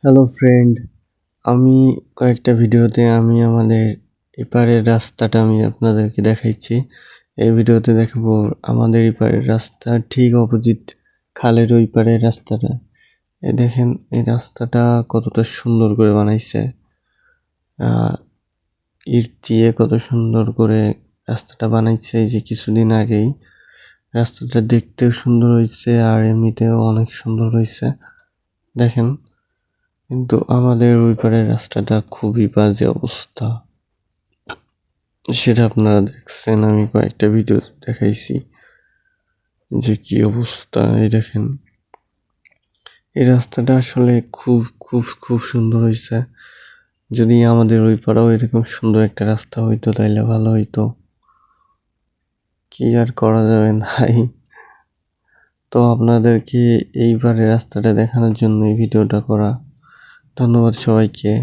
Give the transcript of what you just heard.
Hello friend, আমি কয়েকটা ভিডিওতে আমি আমাদের এপারের রাস্তাটা আমি আপনাদেরকে দেখাইছি। এই ভিডিওতে দেখাবো আমাদের এপারের রাস্তা ঠিক অপোজিট খালের ওই পারের রাস্তাটা। এই দেখেন এই রাস্তাটা কতটা সুন্দর করে বানাইছে। ইট দিয়ে কত সুন্দর করে রাস্তাটা বানাইছে এই যে কিছুদিন আগেই। রাস্তাটা দেখতেও সুন্দর হয়েছে আর এমনিতেও অনেক সুন্দর হয়েছে দেখেন। কিন্তু আমাদের ওই পারের রাস্তাটা খুবই বাজে অবস্থা, সেটা আপনারা দেখছেন। আমি কয়েকটা ভিডিও দেখাইছি যে কি অবস্থা। এই দেখেন এই রাস্তাটা আসলে খুব খুব খুব সুন্দর হয়েছে। যদি আমাদের ওই পাড়াও এরকম সুন্দর একটা রাস্তা হইতো তাইলে ভালো হইতো। কি আর করা যাবে নাই। তো আপনাদেরকে এইবারে রাস্তাটা দেখানোর জন্য এই ভিডিওটা করা। ধন্যবাদ সবাইকে।